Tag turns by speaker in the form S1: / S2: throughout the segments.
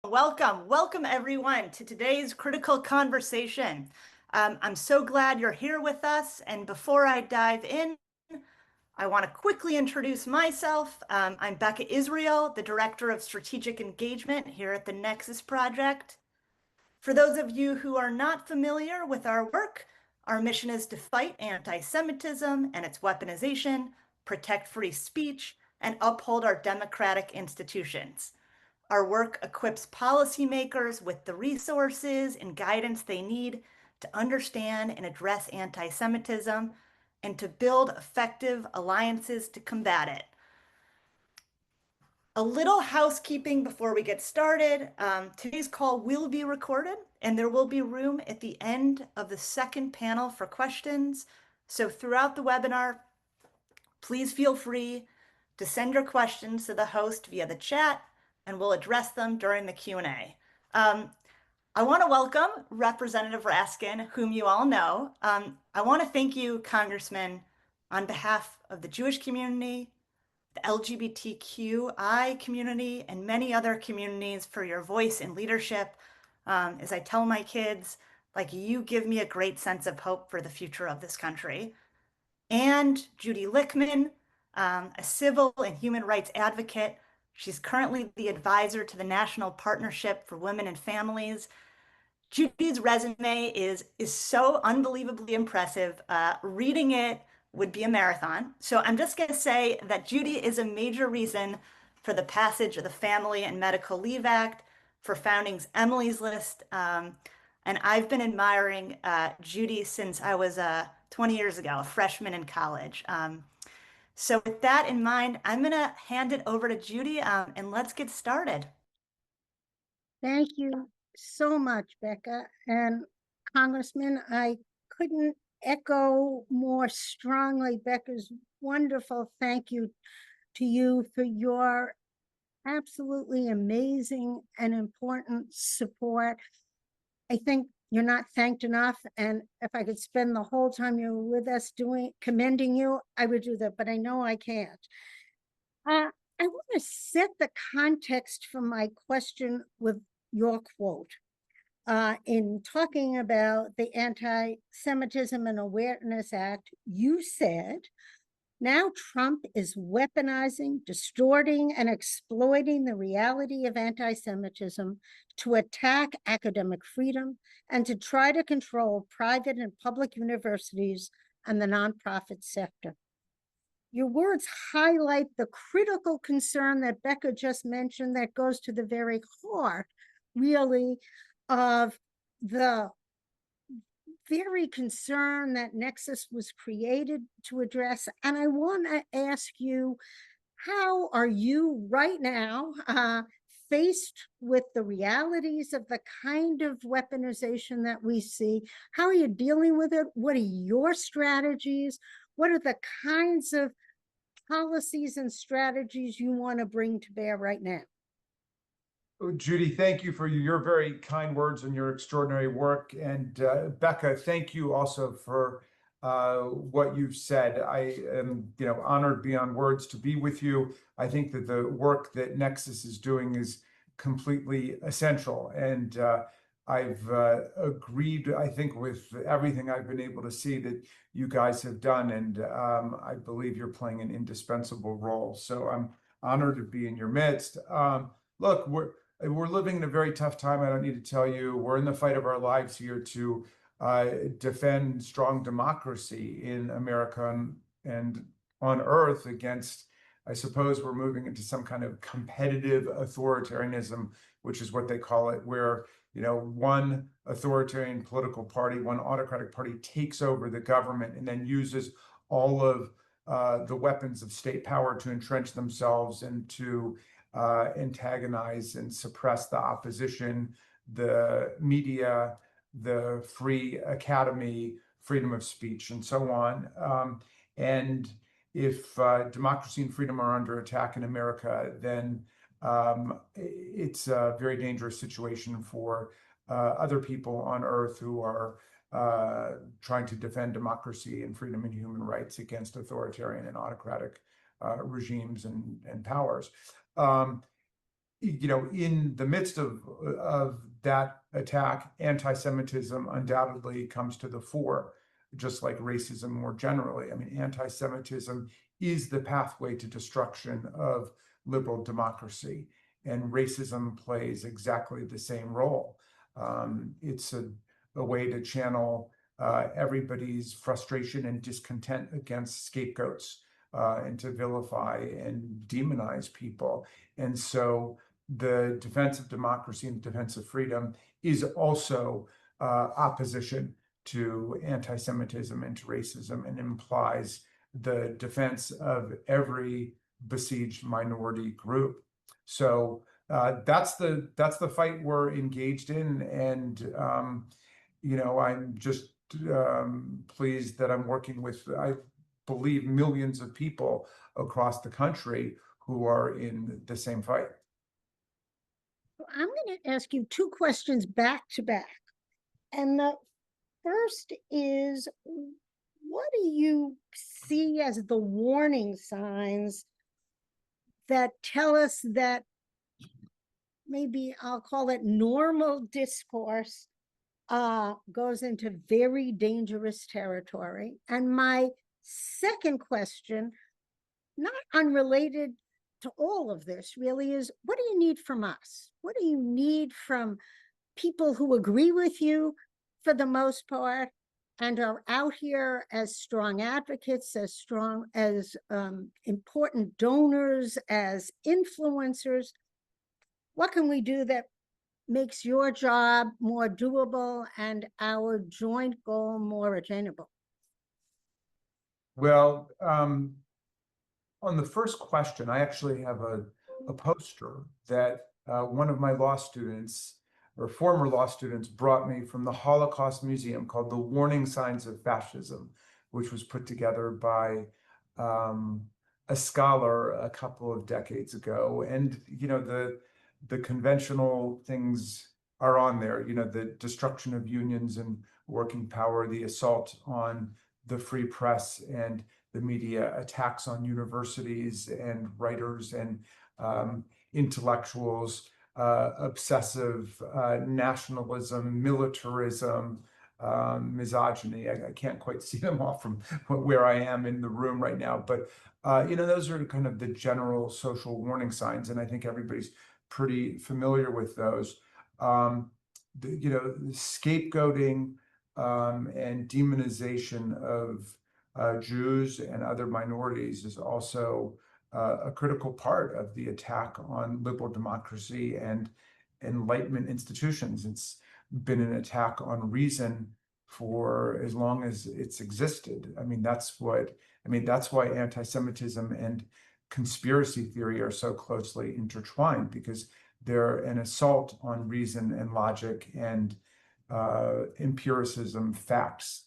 S1: Welcome everyone to today's critical conversation. I'm so glad you're here with us. And before I dive in, I want to quickly introduce myself. I'm Becca Israel, the Director of Strategic Engagement here at the Nexus Project. For those of you who are not familiar with our work, our mission is to fight anti-Semitism and its weaponization, protect free speech, and uphold our democratic institutions. Our work equips policymakers with the resources and guidance they need to understand and address anti-Semitism and to build effective alliances to combat it. A little housekeeping before we get started. Today's call will be recorded and there will be room at the end of the second panel for questions. So throughout the webinar, please feel free to send your questions to the host via the chat and we'll address them during the Q&A. I want to welcome Representative Raskin, whom you all know. I want to thank you, Congressman, on behalf of the Jewish community, the LGBTQI community, and many other communities for your voice and leadership. As I tell my kids, like, you give me a great sense of hope for the future of this country. And Judy Lichtman, a civil and human rights advocate. She's currently the advisor to the National Partnership for Women and Families. Judy's resume is so unbelievably impressive. Reading it would be a marathon. So I'm just going to say that Judy is a major reason for the passage of the Family and Medical Leave Act, for founding's Emily's List. And I've been admiring Judy since I was 20 years ago, a freshman in college. So with that in mind, I'm going to hand it over to Judy and let's get started.
S2: Thank you so much, Becca. And Congressman, I couldn't echo more strongly Becca's wonderful thank you to you for your absolutely amazing and important support. I think you're not thanked enough. And if I could spend the whole time you were with us commending you, I would do that, but I know I can't. I want to set the context for my question with your quote. In talking about the Anti-Semitism and Awareness Act, you said, now Trump is weaponizing, distorting, and exploiting the reality of anti-Semitism to attack academic freedom and to try to control private and public universities and the nonprofit sector. Your words highlight the critical concern that Becca just mentioned that goes to the very heart, really, of the very concern that Nexus was created to address. And I want to ask you, how are you right now faced with the realities of the kind of weaponization that we see? How are you dealing with it? What are your strategies? What are the kinds of policies and strategies you want to bring to bear right now?
S3: Judy, thank you for your very kind words and your extraordinary work. And Becca, thank you also for what you've said. I am, honored beyond words to be with you. I think that the work that Nexus is doing is completely essential. And I've agreed, I think, with everything I've been able to see that you guys have done. And I believe you're playing an indispensable role. So I'm honored to be in your midst. Look, we're living in a very tough time. I don't need to tell you, we're in the fight of our lives here to defend strong democracy in America and on Earth against, I suppose we're moving into some kind of competitive authoritarianism, which is what they call it, where, one authoritarian political party, one autocratic party takes over the government and then uses all of the weapons of state power to entrench themselves and to antagonize and suppress the opposition, the media, the free academy, freedom of speech, and so on. And if democracy and freedom are under attack in America, then it's a very dangerous situation for other people on Earth who are trying to defend democracy and freedom and human rights against authoritarian and autocratic regimes and powers. in the midst of that attack, anti-Semitism undoubtedly comes to the fore, just like racism more generally. I mean, anti-Semitism is the pathway to destruction of liberal democracy, and racism plays exactly the same role. It's a way to channel everybody's frustration and discontent against scapegoats, and to vilify and demonize people. And so the defense of democracy and the defense of freedom is also opposition to anti-Semitism and to racism, and implies the defense of every besieged minority group. So that's the fight we're engaged in, and I'm just pleased that I'm working with, I believe, millions of people across the country who are in the same fight.
S2: I'm going to ask you two questions back to back. And the first is, what do you see as the warning signs that tell us that maybe I'll call it normal discourse goes into very dangerous territory? And my second question, not unrelated to all of this, really, is what do you need from us? What do you need from people who agree with you for the most part and are out here as strong advocates, as strong as important donors, as influencers? What can we do that makes your job more doable and our joint goal more attainable?
S3: Well, on the first question, I actually have a poster that one of my law students, or former law students, brought me from the Holocaust Museum, called The Warning Signs of Fascism, which was put together by a scholar a couple of decades ago. And the conventional things are on there, the destruction of unions and working power, the assault on the free press and the media, attacks on universities and writers and intellectuals, obsessive nationalism, militarism, misogyny. I can't quite see them all from where I am in the room right now, but those are kind of the general social warning signs, and I think everybody's pretty familiar with those. Scapegoating and demonization of Jews and other minorities is also a critical part of the attack on liberal democracy and Enlightenment institutions. It's been an attack on reason for as long as it's existed. That's why anti-Semitism and conspiracy theory are so closely intertwined, because they're an assault on reason and logic and empiricism, facts.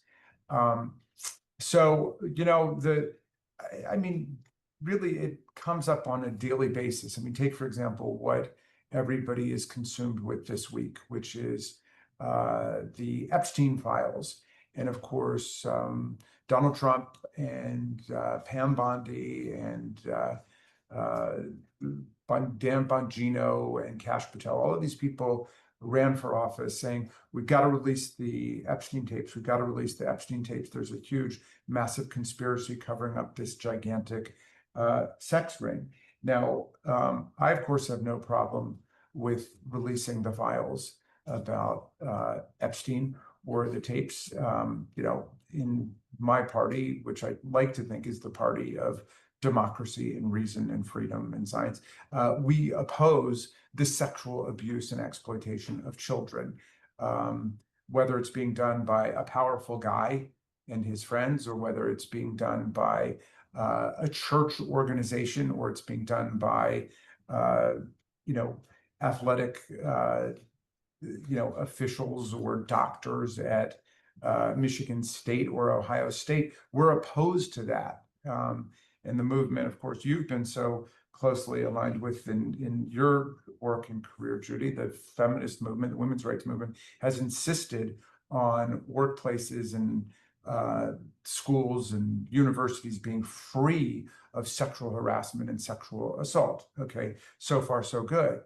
S3: Really, it comes up on a daily basis. Take, for example, what everybody is consumed with this week, which is the Epstein files. And of course, Donald Trump and Pam Bondi and Dan Bongino and Kash Patel, all of these people ran for office saying, we've got to release the Epstein tapes. We've got to release the Epstein tapes. There's a huge, massive conspiracy covering up this gigantic sex ring. Now, I, of course, have no problem with releasing the files about Epstein or the tapes. In my party, which I like to think is the party of democracy and reason and freedom and science, we oppose the sexual abuse and exploitation of children, whether it's being done by a powerful guy and his friends, or whether it's being done by a church organization, or it's being done by athletic officials or doctors at Michigan State or Ohio State. We're opposed to that. And the movement, of course, you've been so closely aligned with in your work and career, Judy, the feminist movement, the women's rights movement, has insisted on workplaces and schools and universities being free of sexual harassment and sexual assault. Okay, so far so good.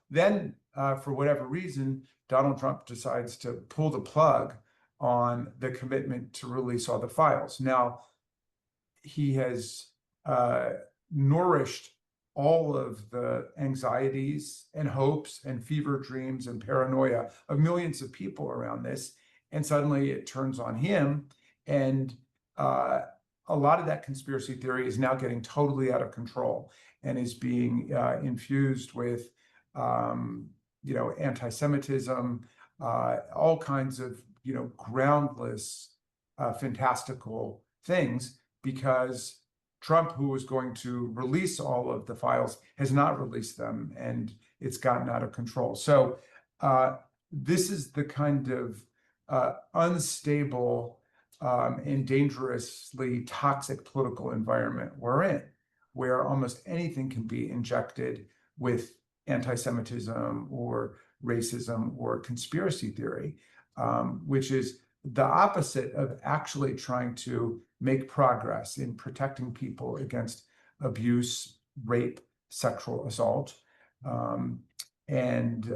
S3: Then, for whatever reason, Donald Trump decides to pull the plug on the commitment to release all the files. Now, he has nourished all of the anxieties and hopes and fever dreams and paranoia of millions of people around this. And suddenly it turns on him. And a lot of that conspiracy theory is now getting totally out of control and is being infused with, anti-Semitism, all kinds of, groundless, fantastical things, because Trump, who was going to release all of the files, has not released them, and it's gotten out of control. So this is the kind of unstable and dangerously toxic political environment we're in, where almost anything can be injected with anti-Semitism or racism or conspiracy theory, which is the opposite of actually trying to make progress in protecting people against abuse, rape, sexual assault, and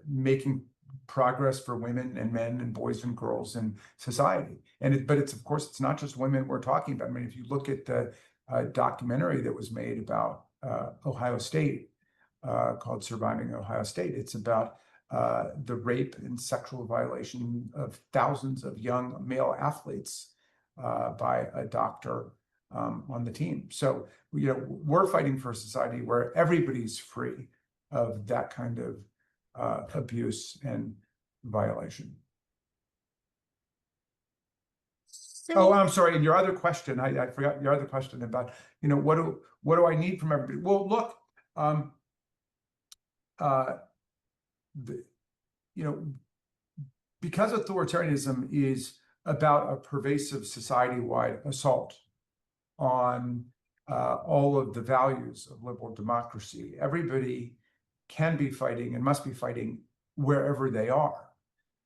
S3: making progress for women and men and boys and girls in society. But it's, of course, it's not just women we're talking about. I mean, if you look at the documentary that was made about Ohio State, called Surviving Ohio State, it's about the rape and sexual violation of thousands of young male athletes by a doctor on the team. So, we're fighting for a society where everybody's free of that kind of abuse and violation. Oh, I'm sorry. And your other question, I forgot your other question about, what do I need from everybody? Well, look, because authoritarianism is about a pervasive society-wide assault on all of the values of liberal democracy, everybody can be fighting and must be fighting wherever they are,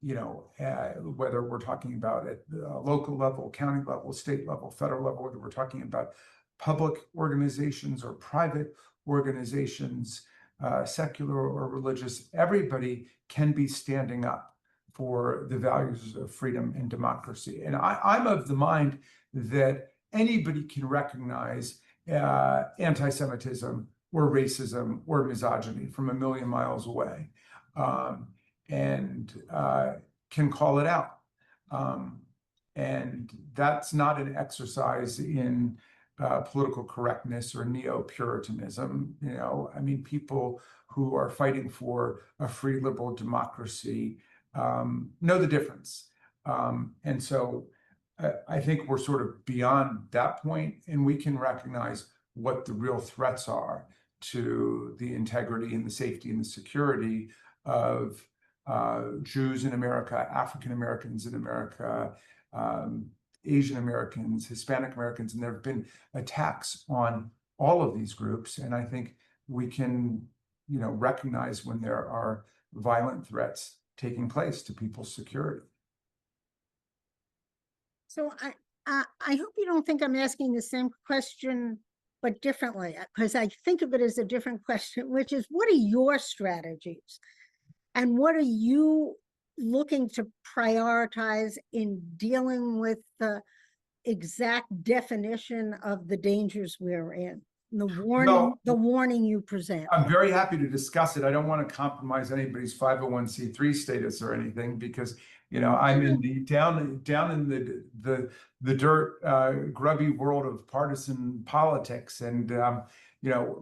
S3: whether we're talking about at the local level, county level, state level, federal level, whether we're talking about public organizations or private organizations, secular or religious, everybody can be standing up for the values of freedom and democracy. And I'm of the mind that anybody can recognize anti-Semitism or racism or misogyny from a million miles away, and can call it out. And that's not an exercise in political correctness or neo-Puritanism. I mean, people who are fighting for a free liberal democracy know the difference. And so I think we're sort of beyond that point, and we can recognize what the real threats are to the integrity and the safety and the security of Jews in America, African Americans in America, Asian Americans, Hispanic Americans, and there have been attacks on all of these groups. And I think we can, recognize when there are violent threats taking place to people's security.
S2: So I hope you don't think I'm asking the same question, but differently, because I think of it as a different question, which is, what are your strategies? And what are you looking to prioritize in dealing with the exact definition of the dangers we're in? The warning you present.
S3: I'm very happy to discuss it. I don't want to compromise anybody's 501c3 status or anything, because I'm in the down in the dirt, grubby world of partisan politics, and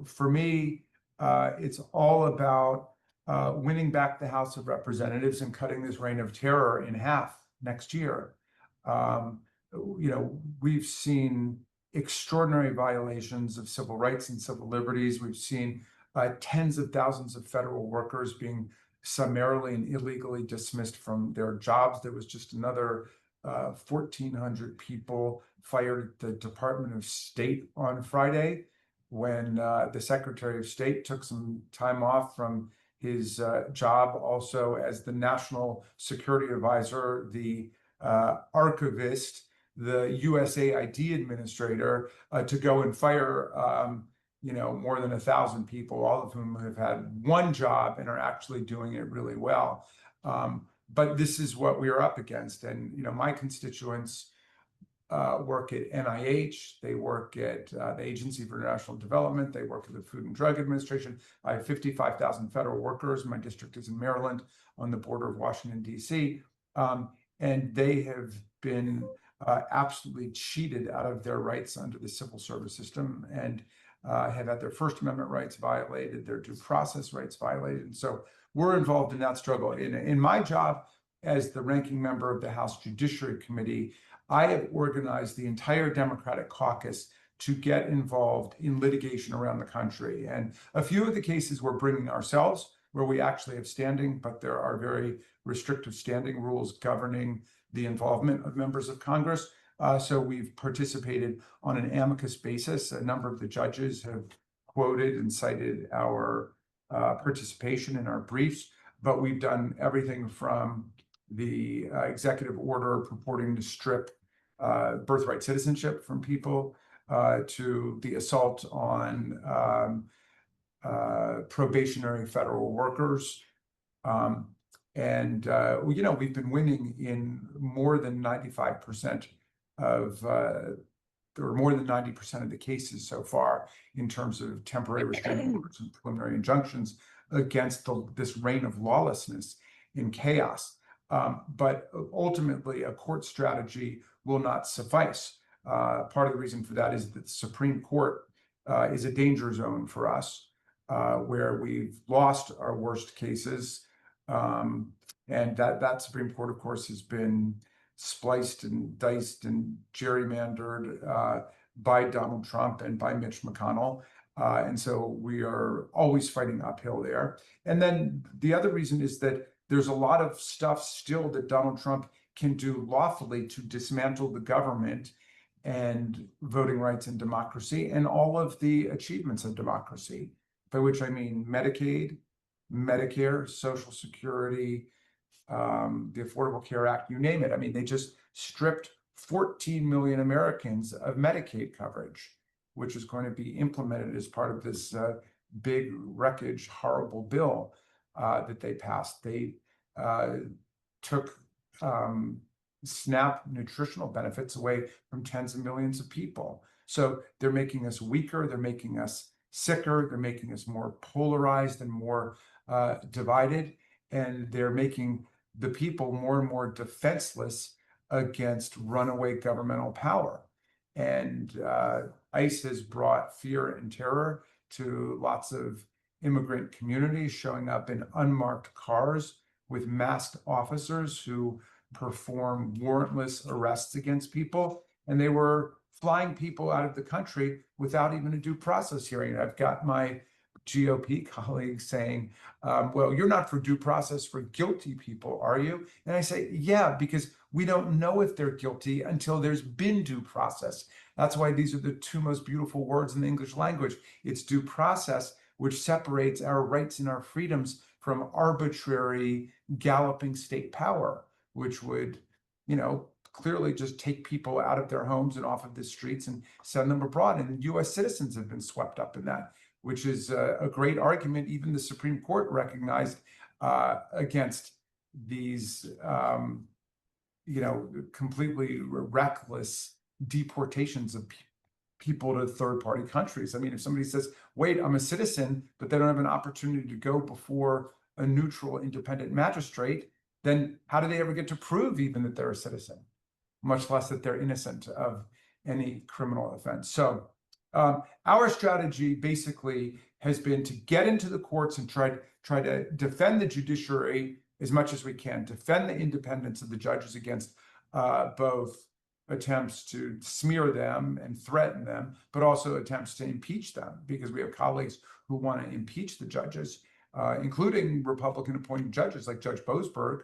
S3: for me, it's all about winning back the House of Representatives and cutting this reign of terror in half next year. We've seen extraordinary violations of civil rights and civil liberties. We've seen tens of thousands of federal workers being summarily and illegally dismissed from their jobs. There was just another 1,400 people fired at the Department of State on Friday, when the Secretary of State took some time off from his job also as the National Security Advisor, the archivist, the USAID administrator, to go and fire more than 1,000 people, all of whom have had one job and are actually doing it really well. But this is what we are up against. And, my constituents work at NIH, they work at the Agency for International Development, they work at the Food and Drug Administration. I have 55,000 federal workers. My district is in Maryland on the border of Washington, D.C. And they have been absolutely cheated out of their rights under the civil service system, and have had their First Amendment rights violated, their due process rights violated. And so we're involved in that struggle. In my job as the ranking member of the House Judiciary Committee, I have organized the entire Democratic caucus to get involved in litigation around the country. And a few of the cases we're bringing ourselves, where we actually have standing, but there are very restrictive standing rules governing the involvement of members of Congress. So we've participated on an amicus basis. A number of the judges have quoted and cited our participation in our briefs, but we've done everything from the executive order purporting to strip birthright citizenship from people to the assault on probationary federal workers. We've been winning in more than 95% of or more than 90% of the cases so far in terms of temporary restraining orders and preliminary injunctions against this reign of lawlessness and chaos. But ultimately, a court strategy will not suffice. Part of the reason for that is that the Supreme Court is a danger zone for us, where we've lost our worst cases. And that Supreme Court, of course, has been spliced and diced and gerrymandered by Donald Trump and by Mitch McConnell. And so we are always fighting uphill there. And then the other reason is that there's a lot of stuff still that Donald Trump can do lawfully to dismantle the government and voting rights and democracy and all of the achievements of democracy, by which I mean Medicaid, Medicare, Social Security, the Affordable Care Act, you name it. I mean, they just stripped 14 million Americans of Medicaid coverage, which is going to be implemented as part of this big wreckage, horrible bill that they passed. They took SNAP nutritional benefits away from tens of millions of people. So they're making us weaker, they're making us sicker, they're making us more polarized and more divided, and they're making the people more and more defenseless against runaway governmental power. And ICE has brought fear and terror to lots of immigrant communities, showing up in unmarked cars with masked officers who perform warrantless arrests against people. And they were flying people out of the country without even a due process hearing. I've got my GOP colleagues saying, well, you're not for due process for guilty people, are you? And I say, yeah, because we don't know if they're guilty until there's been due process. That's why these are the two most beautiful words in the English language. It's due process, which separates our rights and our freedoms from arbitrary galloping state power, which would, clearly just take people out of their homes and off of the streets and send them abroad. And US citizens have been swept up in that, which is a great argument. Even the Supreme Court recognized against these, completely reckless deportations of people to third-party countries. I mean, if somebody says, wait, I'm a citizen, but they don't have an opportunity to go before a neutral, independent magistrate, then how do they ever get to prove even that they're a citizen, much less that they're innocent of any criminal offense? So our strategy basically has been to get into the courts and try to defend the judiciary as much as we can, defend the independence of the judges against both attempts to smear them and threaten them, but also attempts to impeach them, because we have colleagues who want to impeach the judges, including Republican appointed judges like Judge Boasberg,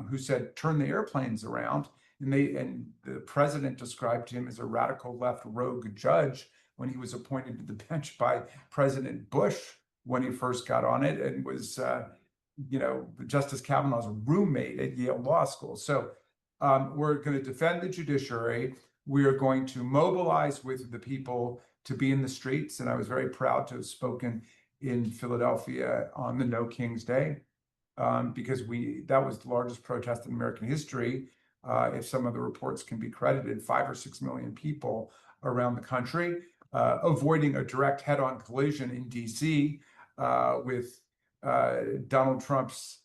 S3: who said, turn the airplanes around. And the president described him as a radical left rogue judge when he was appointed to the bench by President Bush when he first got on it, and was, Justice Kavanaugh's roommate at Yale Law School. So we're going to defend the judiciary. We are going to mobilize with the people to be in the streets. And I was very proud to have spoken in Philadelphia on the No Kings Day, because that was the largest protest in American history. If some of the reports can be credited, 5 or 6 million people around the country, avoiding a direct head-on collision in D.C. With Donald Trump's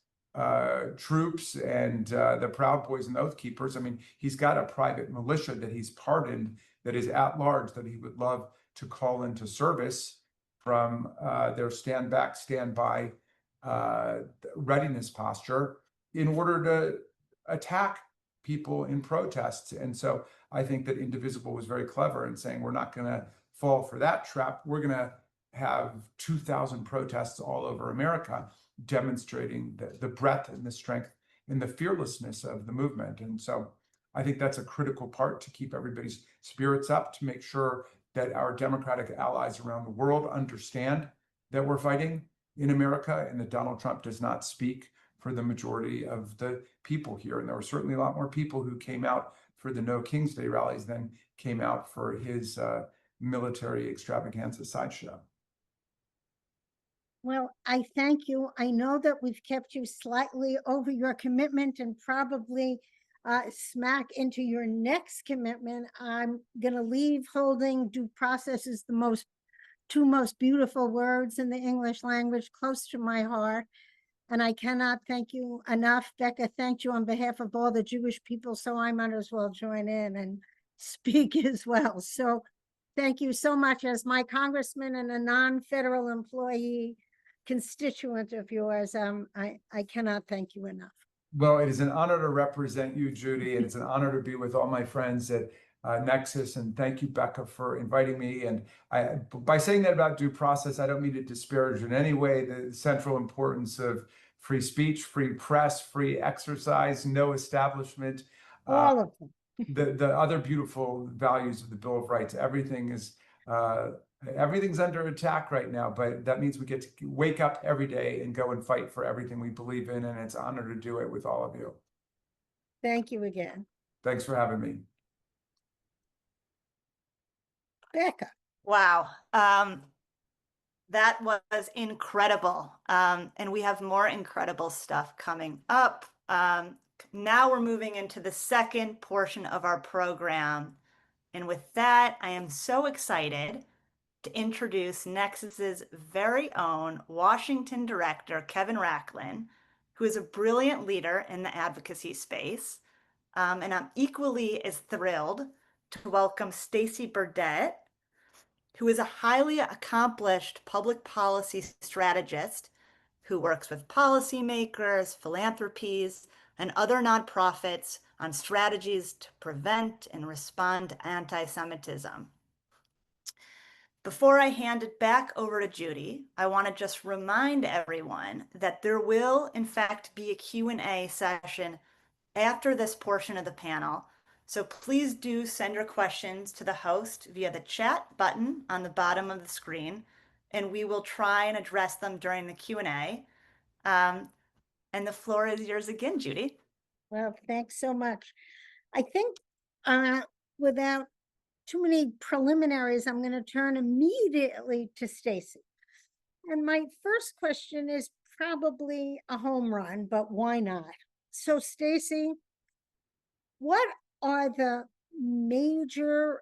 S3: troops and the Proud Boys and Oath Keepers. I mean, he's got a private militia that he's pardoned that is at large that he would love to call into service from their stand back, stand by readiness posture in order to attack people in protests. And so I think that Indivisible was very clever in saying, we're not going to fall for that trap. We're going to have 2,000 protests all over America, demonstrating the breadth and the strength and the fearlessness of the movement. And so I think that's a critical part to keep everybody's spirits up, to make sure that our Democratic allies around the world understand that we're fighting in America and that Donald Trump does not speak for the majority of the people here. And there were certainly a lot more people who came out for the No Kings Day rallies than came out for his military extravaganza sideshow.
S2: Well, I thank you. I know that we've kept you slightly over your commitment and probably smack into your next commitment. I'm going to leave holding due process is the two most beautiful words in the English language, close to my heart. And I cannot thank you enough. Becca thanked you on behalf of all the Jewish people, so I might as well join in and speak as well. So thank you so much. As my congressman and a non-federal employee constituent of yours, I cannot thank you enough.
S3: Well, it is an honor to represent you, Judy, and it's an honor to be with all my friends at Nexus. And thank you, Becca, for inviting me. And by saying that about due process, I don't mean to disparage in any way the central importance of free speech, free press, free exercise, no establishment.
S2: All of them.
S3: The other beautiful values of the Bill of Rights. Everything's under attack right now, but that means we get to wake up every day and go and fight for everything we believe in, and it's an honor to do it with all of you.
S2: Thank you again.
S3: Thanks for having me.
S2: Becca.
S1: Wow. That was incredible. And we have more incredible stuff coming up. Now we're moving into the second portion of our program. And with that, I am so excited to introduce Nexus's very own Washington director, Kevin Rachlin, who is a brilliant leader in the advocacy space. And I'm equally as thrilled to welcome Stacy Burdett, who is a highly accomplished public policy strategist who works with policymakers, philanthropies, and other nonprofits on strategies to prevent and respond to anti-Semitism. Before I hand it back over to Judy, I want to just remind everyone that there will, in fact, be a Q&A session after this portion of the panel. So please do send your questions to the host via the chat button on the bottom of the screen, and we will try and address them during the Q&A. And the floor is yours again, Judy.
S2: Well, thanks so much. I think without too many preliminaries, I'm going to turn immediately to Stacy. And my first question is probably a home run, but why not? So Stacy, what are the major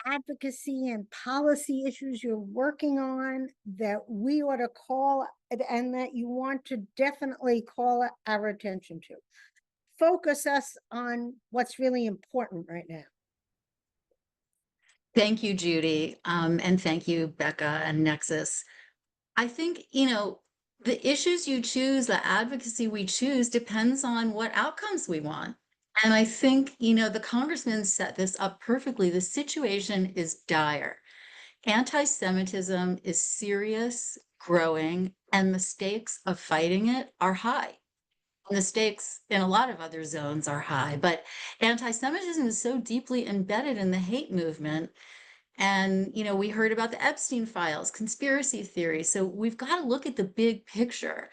S2: advocacy and policy issues you're working on that we ought to call and that you want to definitely call our attention to? Focus us on what's really important right now.
S4: Thank you, Judy. And thank you, Becca and Nexus. I think, the issues you choose, the advocacy we choose depends on what outcomes we want. And I think, the congressman set this up perfectly. The situation is dire. Anti-Semitism is serious, growing, and the stakes of fighting it are high. And the stakes in a lot of other zones are high, but anti-Semitism is so deeply embedded in the hate movement. And, we heard about the Epstein files, conspiracy theory. So we've got to look at the big picture.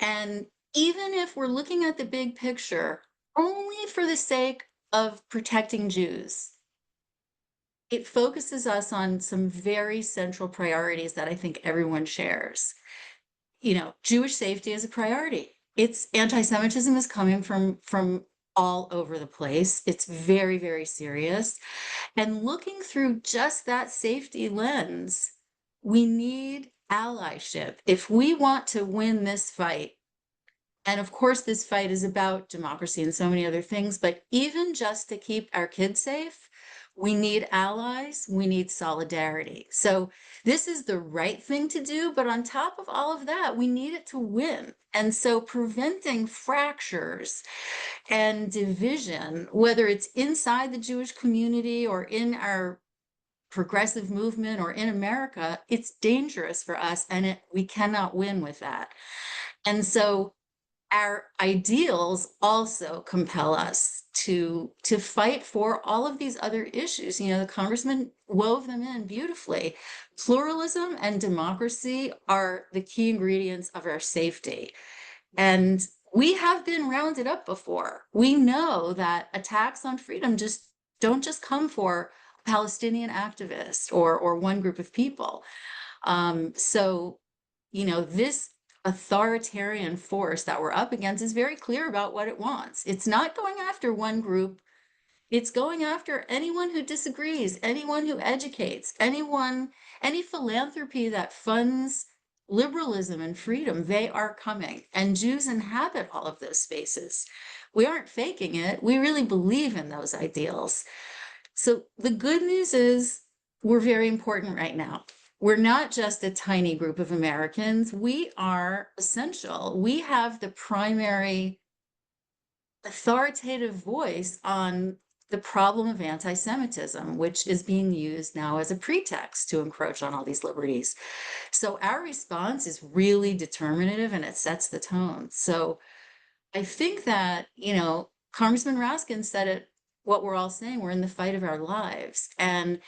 S4: And even if we're looking at the big picture only for the sake of protecting Jews, it focuses us on some very central priorities that I think everyone shares. You know, Jewish safety is a priority. It's anti-Semitism is coming from all over the place. It's very, very serious. And looking through just that safety lens, we need allyship. If we want to win this fight, and of course, this fight is about democracy and so many other things, but even just to keep our kids safe, we need allies, we need solidarity. So this is the right thing to do, but on top of all of that, we need it to win. And so preventing fractures and division, whether it's inside the Jewish community or in our progressive movement or in America, it's dangerous for us, and we cannot win with that. And so our ideals also compel us to fight for all of these other issues. You know, the congressman wove them in beautifully. Pluralism and democracy are the key ingredients of our safety. And we have been rounded up before. We know that attacks on freedom don't just come for a Palestinian activist or one group of people. So, you know, this authoritarian force that we're up against is very clear about what it wants. It's not going after one group. It's going after anyone who disagrees, anyone who educates, any philanthropy that funds liberalism and freedom. They are coming, and Jews inhabit all of those spaces. We aren't faking it. We really believe in those ideals. So the good news is we're very important right now. We're not just a tiny group of Americans. We are essential. We have the primary authoritative voice on the problem of anti-Semitism, which is being used now as a pretext to encroach on all these liberties. So our response is really determinative, and it sets the tone. So I think that, you know, Congressman Raskin said it, what we're all saying, we're in the fight of our lives. And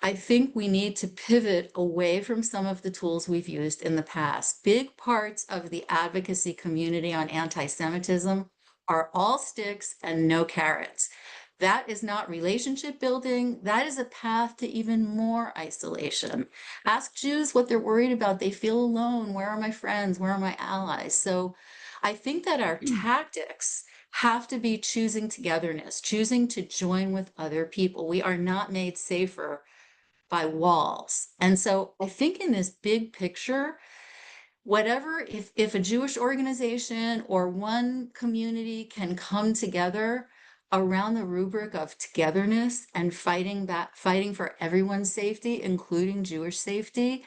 S4: I think we need to pivot away from some of the tools we've used in the past. Big parts of the advocacy community on anti-Semitism are all sticks and no carrots. That is not relationship building. That is a path to even more isolation. Ask Jews what they're worried about. They feel alone. Where are my friends? Where are my allies? So I think that our tactics have to be choosing togetherness, choosing to join with other people. We are not made safer by walls. And so I think in this big picture, whatever, if a Jewish organization or one community can come together around the rubric of togetherness and fighting for everyone's safety, including Jewish safety,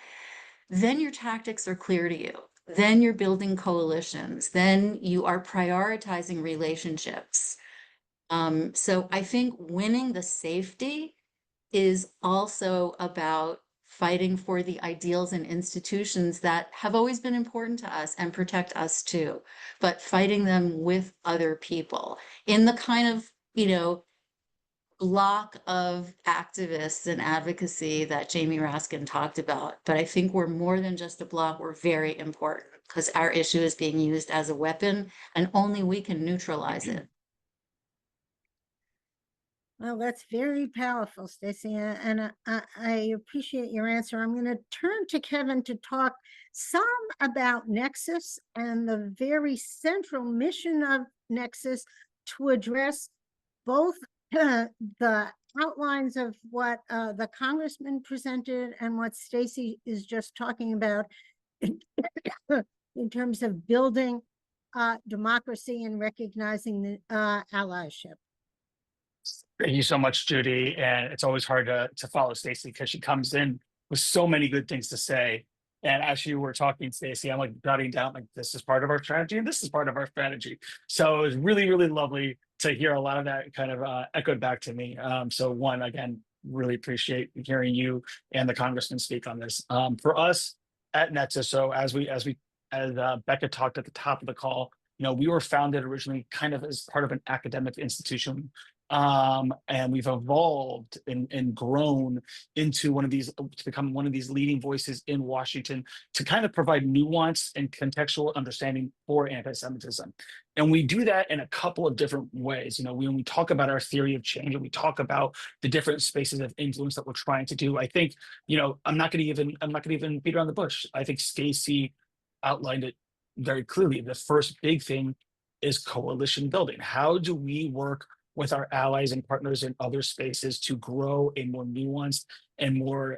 S4: then your tactics are clear to you. Then you're building coalitions. Then you are prioritizing relationships. So I think winning the safety is also about fighting for the ideals and institutions that have always been important to us and protect us too, but fighting them with other people in the kind of, you know, block of activists and advocacy that Jamie Raskin talked about. But I think we're more than just a block. We're very important because our issue is being used as a weapon, and only we can neutralize it.
S2: Well, that's very powerful, Stacy, and I appreciate your answer. I'm going to turn to Kevin to talk some about Nexus and the very central mission of Nexus to address both the outlines of what the congressman presented and what Stacy is just talking about in terms of building democracy and recognizing the allyship.
S5: Thank you so much, Judy. And it's always hard to follow Stacy because she comes in with so many good things to say. And as you were talking, Stacy, I'm like jotting down like this is part of our strategy and this is part of our strategy. So it was really, really lovely to hear a lot of that kind of echoed back to me. So one, again, really appreciate hearing you and the congressman speak on this. For us at Nexus, so as Becca talked at the top of the call, you know, we were founded originally kind of as part of an academic institution And we've evolved and grown into to become one of these leading voices in Washington to kind of provide nuance and contextual understanding for anti-Semitism. And we do that in a couple of different ways. When we talk about our theory of change and we talk about the different spaces of influence that we're trying to do, I think, I'm not going to even beat around the bush. I think Stacy outlined it very clearly. The first big thing is coalition building. How do we work with our allies and partners in other spaces to grow a more nuanced and more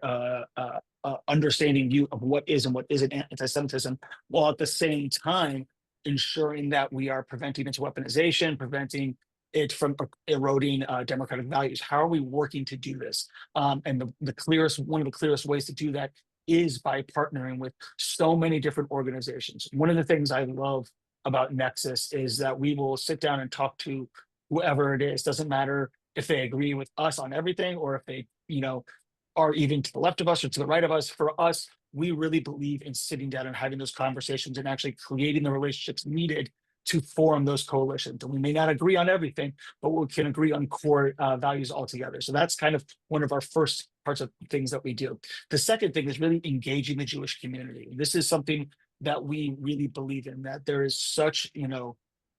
S5: understanding view of what is and what isn't anti-Semitism, while at the same time ensuring that we are preventing its weaponization, preventing it from eroding democratic values? How are we working to do this? And one of the clearest ways to do that is by partnering with so many different organizations. One of the things I love about Nexus is that we will sit down and talk to whoever it is. Doesn't matter if they agree with us on everything or if they, are even to the left of us or to the right of us. For us, we really believe in sitting down and having those conversations and actually creating the relationships needed to form those coalitions. And we may not agree on everything, but we can agree on core values altogether. So that's kind of one of our first parts of things that we do. The second thing is really engaging the Jewish community. This is something that we really believe in, that there is such,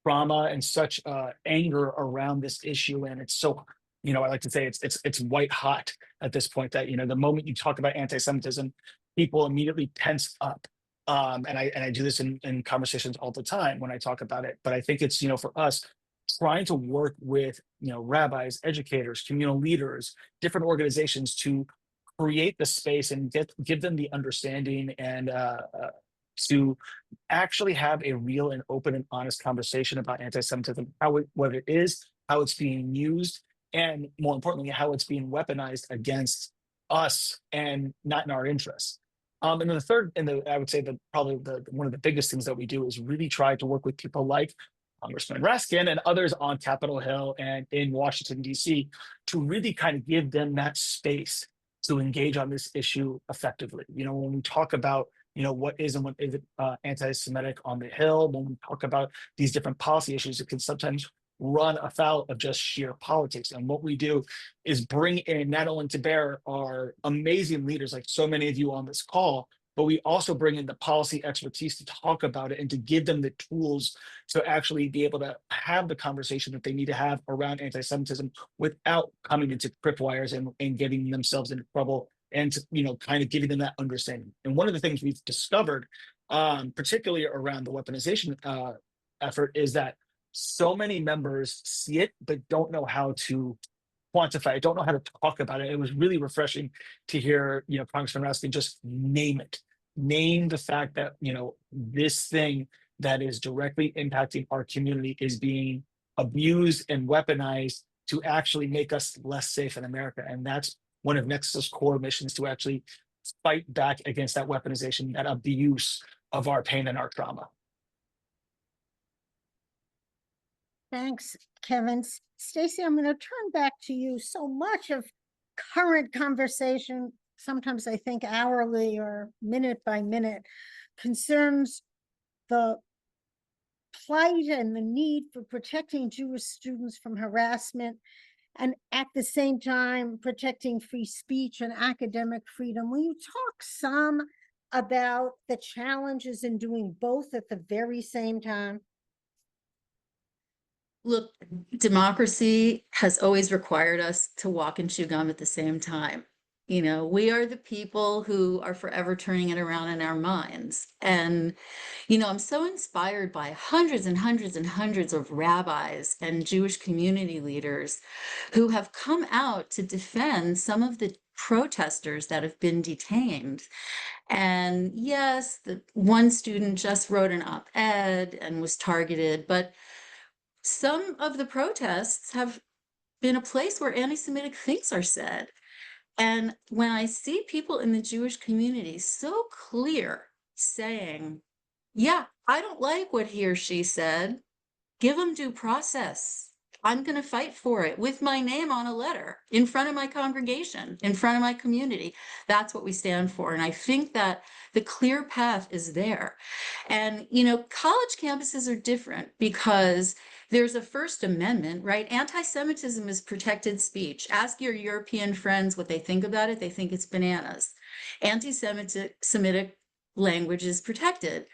S5: trauma and such anger around this issue. And it's so, I like to say it's white hot at this point that, the moment you talk about anti-Semitism, people immediately tense up. And I do this in conversations all the time when I talk about it. But I think it's, for us, trying to work with, rabbis, educators, communal leaders, different organizations to create the space and give them the understanding and to actually have a real and open and honest conversation about anti-Semitism, what it is, how it's being used, and more importantly, how it's being weaponized against us and not in our interests. And then the third, I would say that probably one of the biggest things that we do is really try to work with people like Congressman Raskin and others on Capitol Hill and in Washington, D.C. to really kind of give them that space to engage on this issue effectively. When we talk about what is and what isn't anti-Semitic on the Hill, when we talk about these different policy issues, it can sometimes run afoul of just sheer politics. And what we do is bring in not only to bear our amazing leaders, like so many of you on this call, but we also bring in the policy expertise to talk about it and to give them the tools to actually be able to have the conversation that they need to have around anti-Semitism without coming into tripwires and getting themselves into trouble, and kind of giving them that understanding. And one of the things we've discovered, particularly around the weaponization effort, is that so many members see it but don't know how to quantify it, don't know how to talk about it. It was really refreshing to hear, Congressman Raskin just name the fact that, this thing that is directly impacting our community is being abused and weaponized to actually make us less safe in America. And that's one of Nexus's core missions, to actually fight back against that weaponization, that abuse of our pain and our trauma.
S2: Thanks, Kevin. Stacy, I'm going to turn back to you. So much of current conversation, sometimes I think hourly or minute by minute, concerns the plight and the need for protecting Jewish students from harassment, and at the same time protecting free speech and academic freedom. Will you talk some about the challenges in doing both at the very same time?
S4: Look, democracy has always required us to walk and chew gum at the same time. We are the people who are forever turning it around in our minds. And, I'm so inspired by hundreds and hundreds and hundreds of rabbis and Jewish community leaders who have come out to defend some of the protesters that have been detained. And yes, the one student just wrote an op-ed and was targeted, but some of the protests have been a place where anti-Semitic things are said. And when I see people in the Jewish community so clear saying, yeah, I don't like what he or she said, give them due process. I'm going to fight for it with my name on a letter in front of my congregation, in front of my community. That's what we stand for. And I think that the clear path is there. And, college campuses are different because there's a First Amendment, right? Anti-Semitism is protected speech. Ask your European friends what they think about it. They think it's bananas. Anti-Semitic language is protected.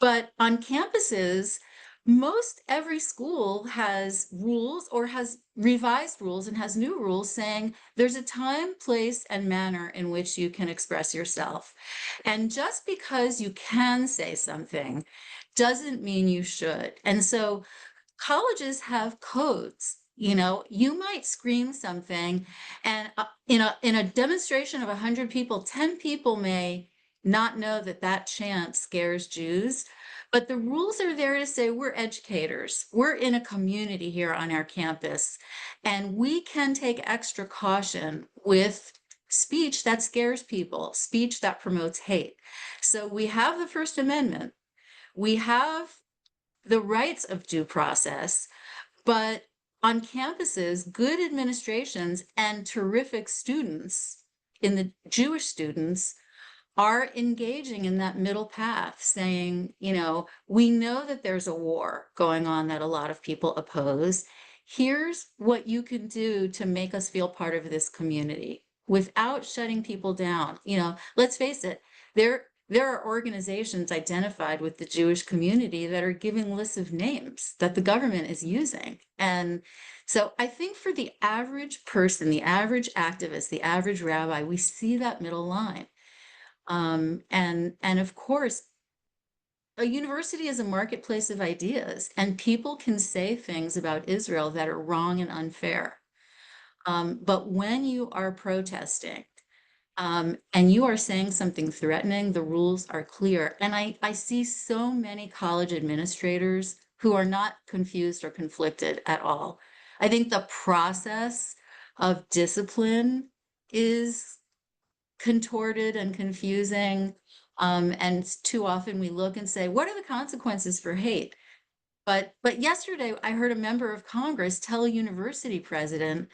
S4: But on campuses, most every school has rules or has revised rules and has new rules saying there's a time, place, and manner in which you can express yourself. And just because you can say something doesn't mean you should. And so colleges have codes. You might scream something, and in a demonstration of 100 people, 10 people may not know that that chant scares Jews. But the rules are there to say we're educators. We're in a community here on our campus, and we can take extra caution with speech that scares people, speech that promotes hate. So we have the First Amendment. We have the rights of due process, but on campuses, good administrations and terrific students, in the Jewish students, are engaging in that middle path, saying, we know that there's a war going on that a lot of people oppose. Here's what you can do to make us feel part of this community without shutting people down. Let's face it, there are organizations identified with the Jewish community that are giving lists of names that the government is using. And so I think for the average person, the average activist, the average rabbi, we see that middle line. And of course, a university is a marketplace of ideas, and people can say things about Israel that are wrong and unfair. But when you are protesting, and you are saying something threatening, the rules are clear. And I see so many college administrators who are not confused or conflicted at all. I think the process of discipline is contorted and confusing. And too often we look and say, what are the consequences for hate? But yesterday I heard a member of Congress tell a university president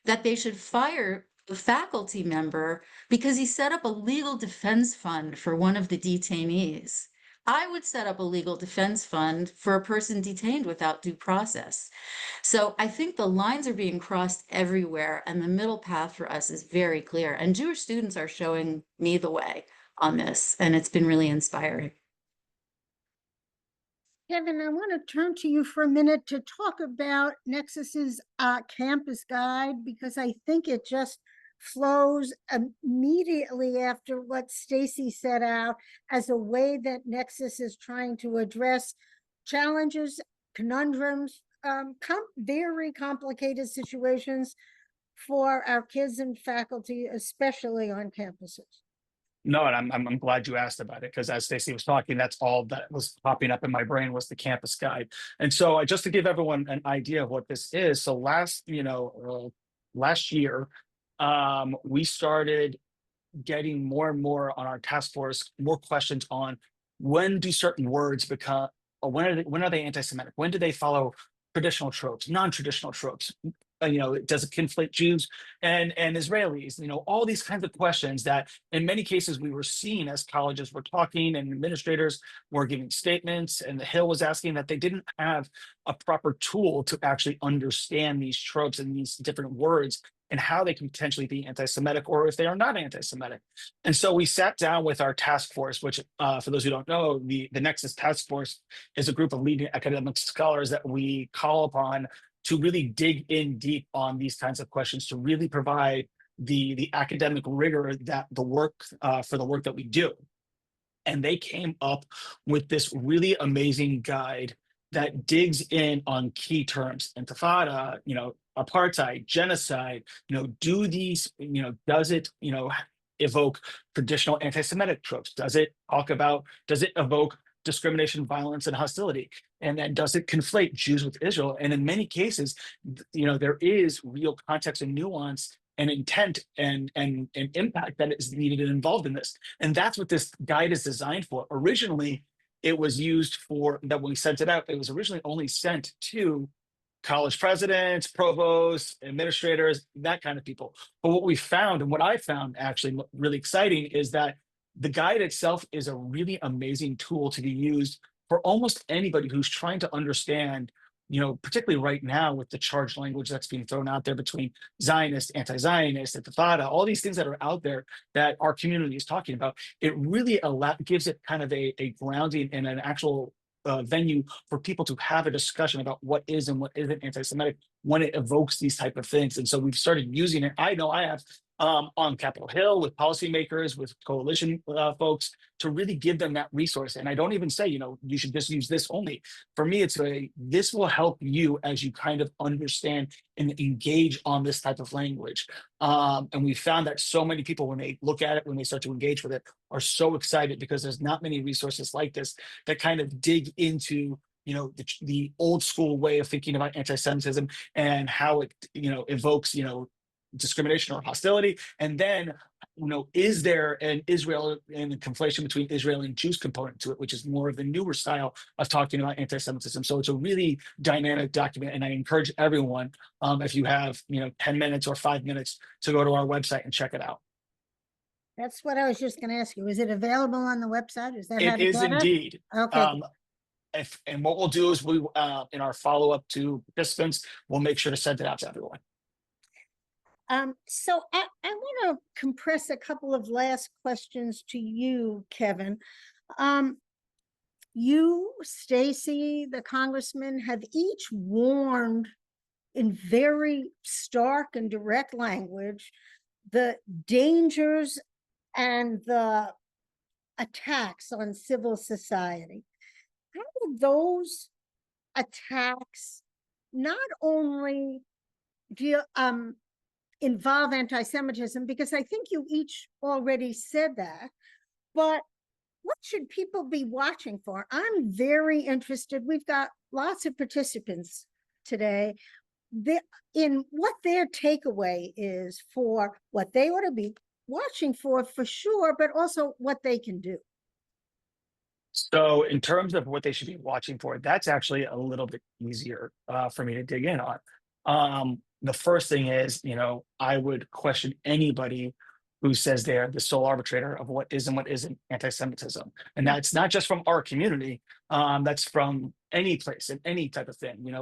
S4: that they should fire a faculty member because he set up a legal defense fund for one of the detainees. I would set up a legal defense fund for a person detained without due process. So I think the lines are being crossed everywhere, and the middle path for us is very clear. And Jewish students are showing me the way on this, and it's been really inspiring.
S2: Kevin, I want to turn to you for a minute to talk about Nexus's campus guide, because I think it just flows immediately after what Stacy set out as a way that Nexus is trying to address challenges, conundrums, very complicated situations for our kids and faculty, especially on campuses.
S5: No, and I'm glad you asked about it, because as Stacy was talking, that's all that was popping up in my brain was the campus guide. And so just to give everyone an idea of what this is, so last year, we started getting more and more on our task force, more questions on when do certain words become, or when are they anti-Semitic? When do they follow traditional tropes, non-traditional tropes? Does it conflate Jews and Israelis? All these kinds of questions that in many cases we were seeing as colleges were talking and administrators were giving statements, and the Hill was asking that they didn't have a proper tool to actually understand these tropes and these different words and how they can potentially be anti-Semitic or if they are not anti-Semitic. And so we sat down with our task force, which for those who don't know, the Nexus Task Force is a group of leading academic scholars that we call upon to really dig in deep on these kinds of questions, to really provide the academic rigor that the work for the work that we do. And they came up with this really amazing guide that digs in on key terms: intifada, apartheid, genocide. Do these, does it, evoke traditional anti-Semitic tropes? Does it evoke discrimination, violence, and hostility? And then does it conflate Jews with Israel? And in many cases, there is real context and nuance and intent and impact that is needed and involved in this. And that's what this guide is designed for. Originally, it was used for, that when we sent it out, it was originally only sent to college presidents, provosts, administrators, that kind of people. But what we found, and what I found actually really exciting, is that the guide itself is a really amazing tool to be used for almost anybody who's trying to understand particularly right now with the charged language that's being thrown out there between Zionist, anti-Zionist, intifada, all these things that are out there that our community is talking about, it really gives it kind of a grounding in an actual venue for people to have a discussion about what is and what isn't anti-Semitic when it evokes these type of things. And so we've started using it. I know I have on Capitol Hill with policymakers, with coalition folks, to really give them that resource. And I don't even say, you should just use this only. For me, it's this will help you as you kind of understand and engage on this type of language. And we found that so many people, when they look at it, when they start to engage with it, are so excited because there's not many resources like this that kind of dig into the old school way of thinking about anti-Semitism and how it evokes discrimination or hostility. And then is there an Israel and a conflation between Israel and Jews component to it, which is more of the newer style of talking about anti-Semitism. So it's a really dynamic document, and I encourage everyone, if you have 10 minutes or 5 minutes, to go to our website and check it out.
S2: That's what I was just going to ask you. Is it available on the website? Is that how
S5: It
S2: to
S5: is
S2: get it?
S5: indeed.
S2: Okay.
S5: And what we'll do is we in our follow-up to participants, we'll make sure to send it out to everyone.
S2: So I want to compress a couple of last questions to you, Kevin. You, Stacy, the congressman, have each warned in very stark and direct language the dangers and the attacks on civil society. How do those attacks not only involve anti-Semitism, because I think you each already said that, but what should people be watching for? I'm very interested. We've got lots of participants today in what their takeaway is for what they ought to be watching for sure, but also what they can do.
S5: So in terms of what they should be watching for, that's actually a little bit easier for me to dig in on. The first thing is, I would question anybody who says they're the sole arbitrator of what is and what isn't anti-Semitism. And that's not just from our community, that's from any place and any type of thing.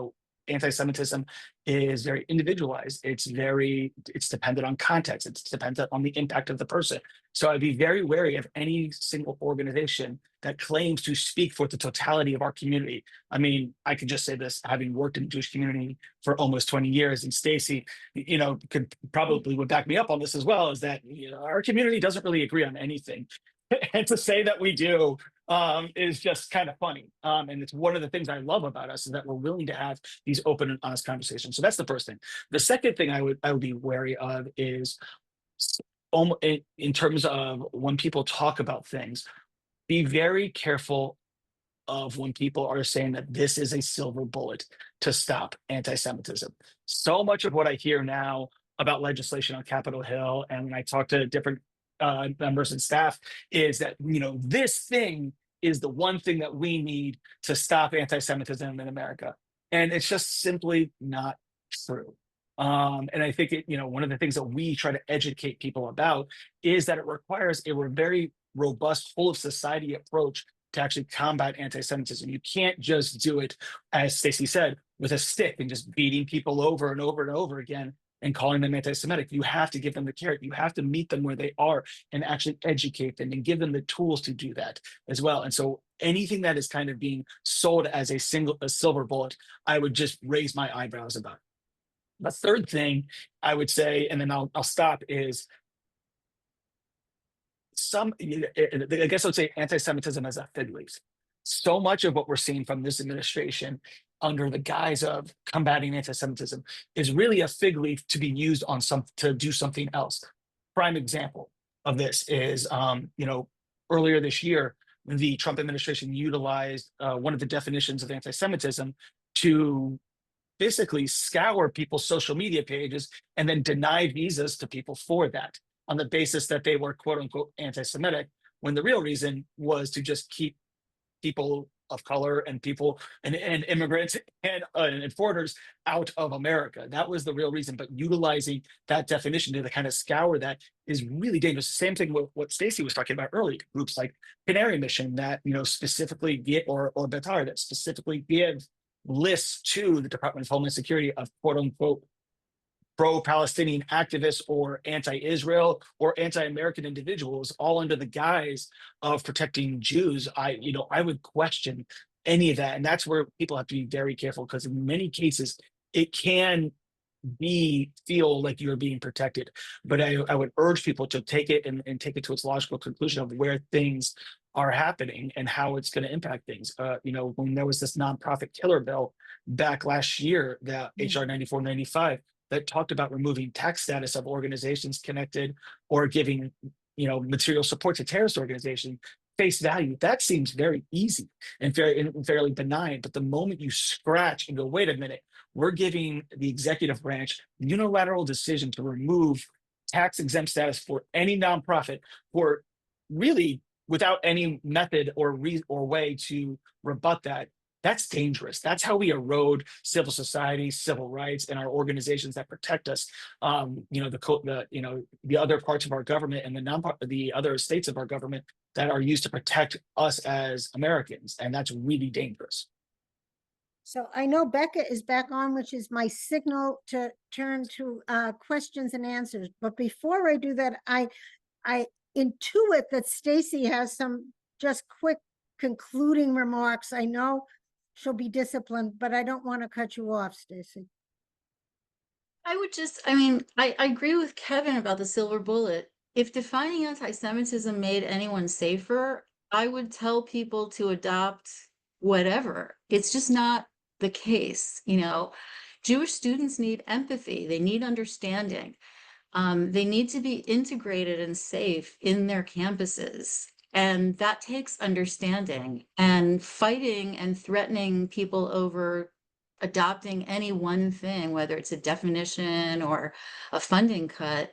S5: Anti-Semitism is very individualized. It's dependent on context. It's dependent on the impact of the person. So I'd be very wary of any single organization that claims to speak for the totality of our community. I mean, I could just say this, having worked in the Jewish community for almost 20 years, and Stacy, could probably would back me up on this as well, is that our community doesn't really agree on anything. And to say that we do is just kind of funny. And it's one of the things I love about us, is that we're willing to have these open and honest conversations. So that's the first thing. The second thing I would be wary of is in terms of when people talk about things, be very careful of when people are saying that this is a silver bullet to stop anti-Semitism. So much of what I hear now about legislation on Capitol Hill, and when I talk to different members and staff, is that this thing is the one thing that we need to stop anti-Semitism in America, and it's just simply not true. And I think one of the things that we try to educate people about is that it requires a very robust whole of society approach to actually combat anti-Semitism. You can't just do it, as Stacy said, with a stick and just beating people over and over and over again and calling them anti-Semitic. You have to give them the carrot. You have to meet them where they are and actually educate them and give them the tools to do that as well. And so anything that is kind of being sold as a silver bullet, I would just raise my eyebrows about. The third thing I would say, and then I'll stop, is I guess I would say anti-Semitism as a fig leaf. So much of what we're seeing from this administration under the guise of combating anti-Semitism is really a fig leaf to be used on to do something else. Prime example of this is, earlier this year, the Trump administration utilized one of the definitions of anti-Semitism to basically scour people's social media pages and then deny visas to people for that, on the basis that they were quote unquote anti-Semitic, when the real reason was to just keep people of color and people and immigrants and foreigners out of America. That was the real reason. But utilizing that definition to kind of scour that is really dangerous. Same thing with what Stacy was talking about earlier. Groups like Canary Mission that specifically get or Betar that specifically give lists to the Department of Homeland Security of quote unquote pro-Palestinian activists or anti-Israel or anti-American individuals, all under the guise of protecting Jews, I would question any of that. And that's where people have to be very careful, because in many cases, it can feel like you're being protected. But I would urge people to take it and take it to its logical conclusion of where things are happening and how it's going to impact things. When there was this nonprofit killer bill back last year, that HR 9495, that talked about removing tax status of organizations connected or giving, material support to terrorist organizations face value. That seems very easy and fairly benign. But the moment you scratch and go, wait a minute, we're giving the executive branch unilateral decision to remove tax exempt status for any nonprofit for really without any method or way to rebut that. That's dangerous. That's how we erode civil society, civil rights, and our organizations that protect us. The other parts of our government and the other states of our government that are used to protect us as Americans, and that's really dangerous.
S2: So I know Becca is back on, which is my signal to turn to questions and answers. But before I do that, I intuit that Stacy has some just quick concluding remarks. I know she'll be disciplined, but I don't want to cut you off, Stacy.
S4: I agree with Kevin about the silver bullet. If defining anti-Semitism made anyone safer, I would tell people to adopt whatever. It's just not the case. Jewish students need empathy. They need understanding. They need to be integrated and safe in their campuses. And that takes understanding, and fighting and threatening people over adopting any one thing, whether it's a definition or a funding cut.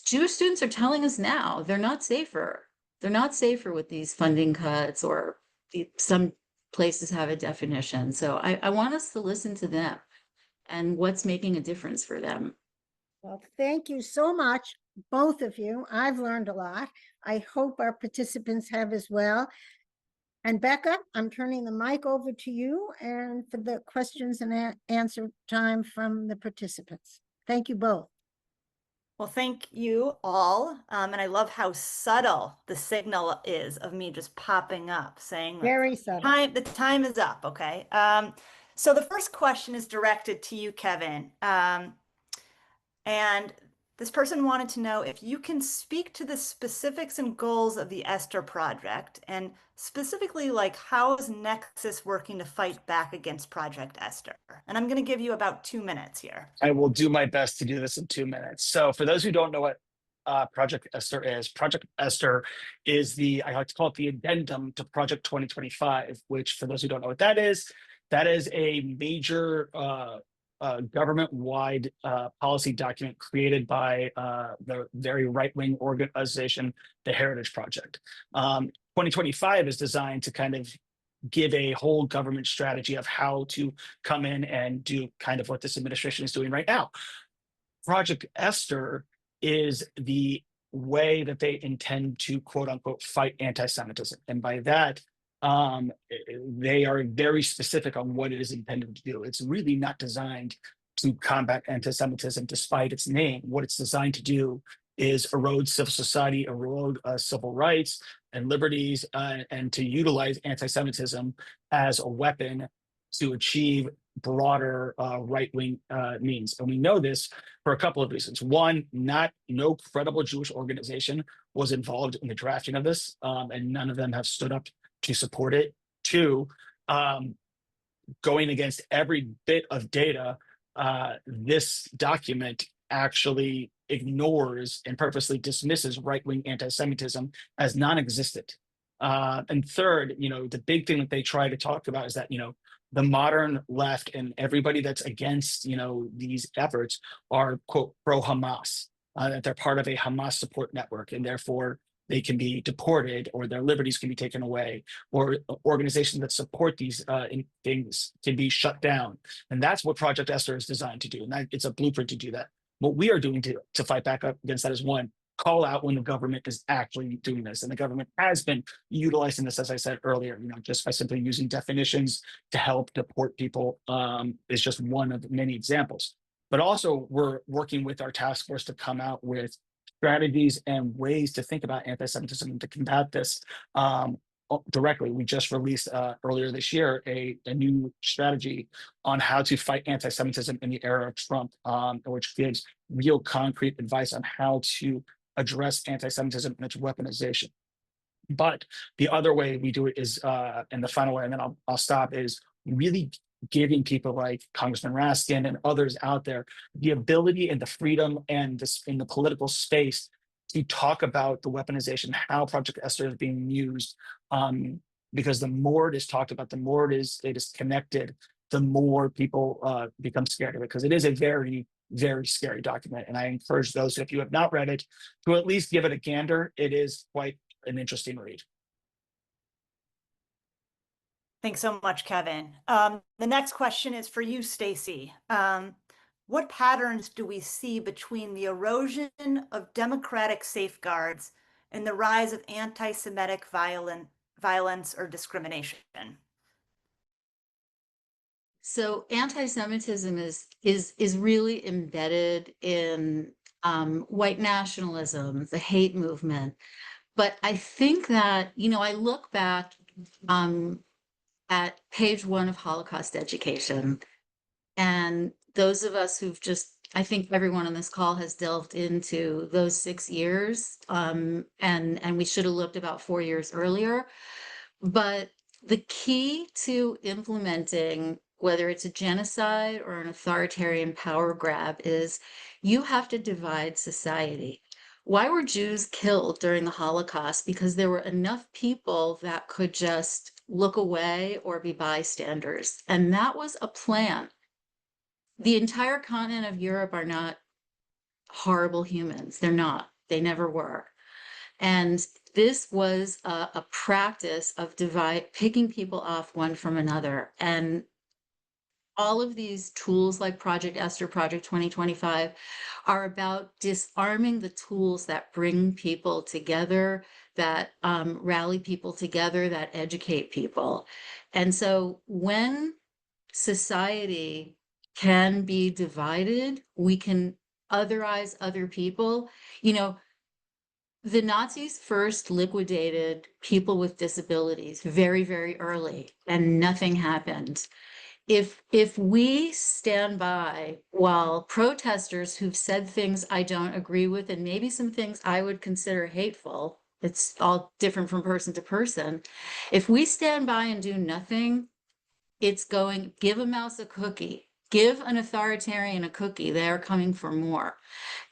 S4: Jewish students are telling us now they're not safer. They're not safer with these funding cuts, or some places have a definition. So I want us to listen to them and what's making a difference for them.
S2: Well, thank you so much, both of you. I've learned a lot. I hope our participants have as well. And Becca, I'm turning the mic over to you and for the questions and answer time from the participants. Thank you both.
S1: Well, thank you all. And I love how subtle the signal is of me just popping up saying
S2: Very subtle.
S1: the time is up. Okay. So the first question is directed to you, Kevin. And this person wanted to know if you can speak to the specifics and goals of the Esther Project, and specifically, like, how is Nexus working to fight back against Project Esther? And I'm going to give you about 2 minutes here.
S5: I will do my best to do this in 2 minutes. So for those who don't know what Project Esther is, Project Esther is I like to call it the addendum to Project 2025, which, for those who don't know what that is a major government-wide policy document created by the very right-wing organization, the Heritage Project. 2025 is designed to kind of give a whole government strategy of how to come in and do kind of what this administration is doing right now. Project Esther is the way that they intend to, quote unquote, fight anti-Semitism. And by that, they are very specific on what it is intended to do. It's really not designed to combat anti-Semitism despite its name. What it's designed to do is erode civil society, erode civil rights and liberties, and to utilize anti-Semitism as a weapon to achieve broader right-wing means. And we know this for a couple of reasons. One, no credible Jewish organization was involved in the drafting of this, and none of them have stood up to support it. Two, going against every bit of data, this document actually ignores and purposely dismisses right-wing anti-Semitism as non-existent. And third, the big thing that they try to talk about is that, the modern left and everybody that's against, these efforts are, quote, pro-Hamas, that they're part of a Hamas support network, and therefore they can be deported, or their liberties can be taken away, or organizations that support these things can be shut down. And that's what Project Esther is designed to do. And it's a blueprint to do that. What we are doing to fight back up against that is, one, call out when the government is actually doing this. And the government has been utilizing this, as I said earlier, just by simply using definitions to help deport people is just one of many examples. But also we're working with our task force to come out with strategies and ways to think about anti-Semitism and to combat this directly. We just released earlier this year a new strategy on how to fight anti-Semitism in the era of Trump, which gives real concrete advice on how to address anti-Semitism and its weaponization. But the other way we do it is, and the final way, and then I'll stop, is really giving people like Congressman Raskin and others out there the ability and the freedom and this in the political space to talk about the weaponization, how Project Esther is being used, because the more it is talked about, the more it is connected, the more people become scared of it, because it is a very, very scary document. And I encourage those, if you have not read it, to at least give it a gander. It is quite an interesting read.
S1: Thanks so much, Kevin. The next question is for you, Stacy. What patterns do we see between the erosion of democratic safeguards and the rise of anti-Semitic violence or discrimination?
S4: So anti-Semitism is really embedded in white nationalism, the hate movement. But I think that, I look back at page 1 of Holocaust education, and those of us who've I think everyone on this call has delved into those 6 years, and we should have looked about 4 years earlier. But the key to implementing, whether it's a genocide or an authoritarian power grab, is you have to divide society. Why were Jews killed during the Holocaust? Because there were enough people that could just look away or be bystanders. And that was a plan. The entire continent of Europe are not horrible humans. They're not. They never were. And this was a practice of picking people off one from another. And all of these tools like Project Esther, Project 2025 are about disarming the tools that bring people together, that rally people together, that educate people. And so when society can be divided, we can otherize other people. The Nazis first liquidated people with disabilities very, very early, and nothing happened. If we stand by while protesters who've said things I don't agree with, and maybe some things I would consider hateful, it's all different from person to person. If we stand by and do nothing, it's going, give a mouse a cookie, give an authoritarian a cookie, they are coming for more.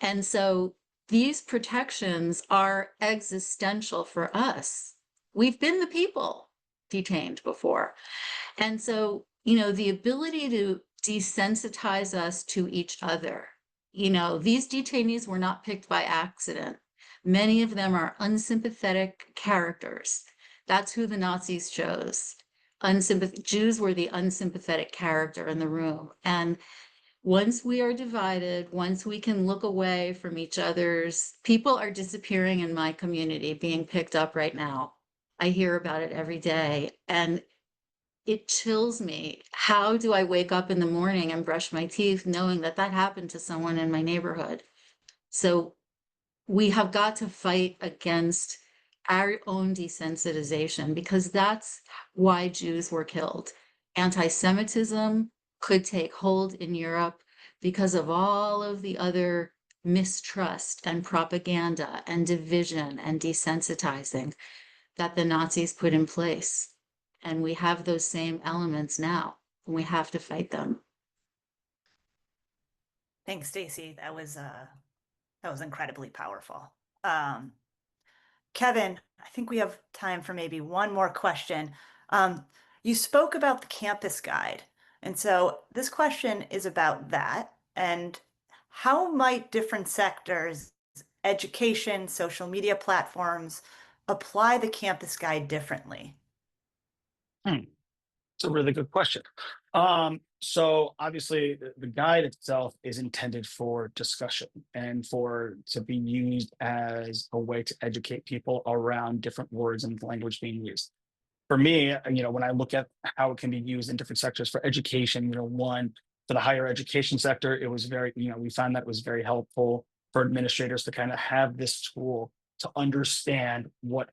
S4: And so these protections are existential for us. We've been the people detained before. And so, the ability to desensitize us to each other. These detainees were not picked by accident. Many of them are unsympathetic characters. That's who the Nazis chose. Jews were the unsympathetic character in the room. And once we are divided, once we can look away from each other's, people are disappearing in my community, being picked up right now. I hear about it every day. And it chills me. How do I wake up in the morning and brush my teeth knowing that that happened to someone in my neighborhood? So we have got to fight against our own desensitization, because that's why Jews were killed. Anti-Semitism could take hold in Europe because of all of the other mistrust and propaganda and division and desensitizing that the Nazis put in place. And we have those same elements now, and we have to fight them.
S1: Thanks, Stacy. That was incredibly powerful. Kevin, I think we have time for maybe one more question. You spoke about the campus guide. And so this question is about that. And how might different sectors, education, social media platforms, apply the campus guide differently?
S5: It's a really good question. So obviously the guide itself is intended for discussion and to be used as a way to educate people around different words and language being used. For me, when I look at how it can be used in different sectors for education, one, for the higher education sector, it was very, we found that it was very helpful for administrators to kind of have this tool to understand what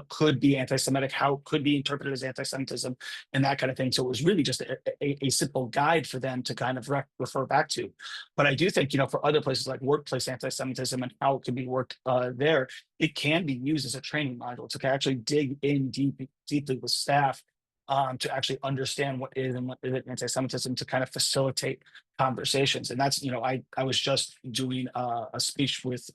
S5: could be anti-Semitic, how it could be interpreted as anti-Semitism, and that kind of thing. So it was really just a simple guide for them to kind of refer back to. But I do think, for other places like workplace anti-Semitism and how it can be worked there, it can be used as a training module to actually dig in deeply with staff to actually understand what is and what isn't anti-Semitism, to kind of facilitate conversations. And that's, I was just doing a speech with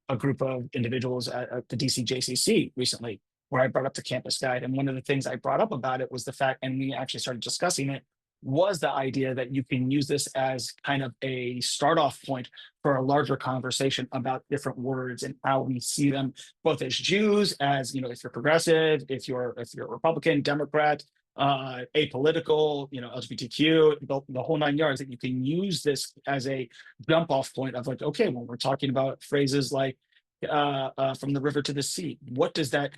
S5: a group of individuals at the DC JCC recently, where I brought up the campus guide. And one of the things I brought up about it was the fact, and we actually started discussing it, was the idea that you can use this as kind of a start off point for a larger conversation about different words and how we see them, both as Jews, as, if you're progressive, if you're Republican, Democrat, apolitical, LGBTQ, the whole nine yards, that you can use this as a jump off point of like, okay, when we're talking about phrases like from the river to the sea,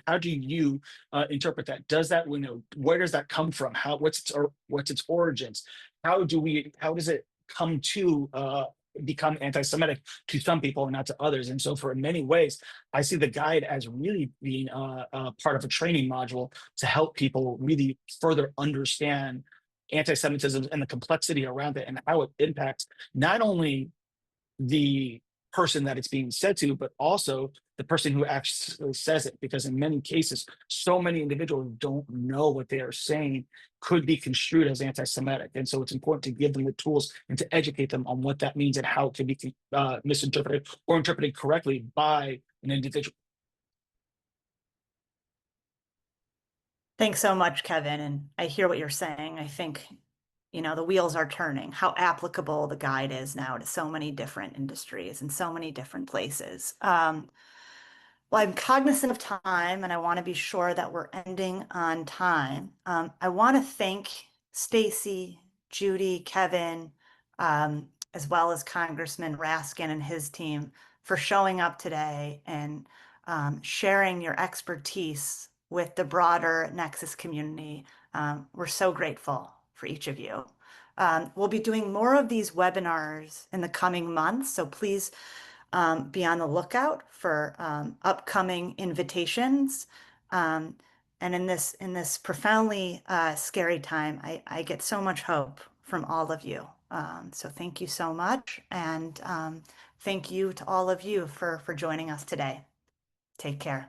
S5: how do you interpret that? Where does that come from? What's its origins? How does it come to become anti-Semitic to some people and not to others? And so for many ways, I see the guide as really being part of a training module to help people really further understand anti-Semitism and the complexity around it and how it impacts not only the person that it's being said to, but also the person who actually says it. Because in many cases, so many individuals don't know what they are saying could be construed as anti-Semitic. And so it's important to give them the tools and to educate them on what that means and how it can be misinterpreted or interpreted correctly by an individual.
S1: Thanks so much, Kevin. And I hear what you're saying. I think, the wheels are turning, how applicable the guide is now to so many different industries and so many different places. Well, I'm cognizant of time and I want to be sure that we're ending on time. I want to thank Stacy, Judy, Kevin, as well as Congressman Raskin and his team for showing up today and sharing your expertise with the broader Nexus community. We're so grateful for each of you. We'll be doing more of these webinars in the coming months, so please be on the lookout for upcoming invitations. And in this profoundly scary time, I get so much hope from all of you. So thank you so much. And thank you to all of you for joining us today. Take care.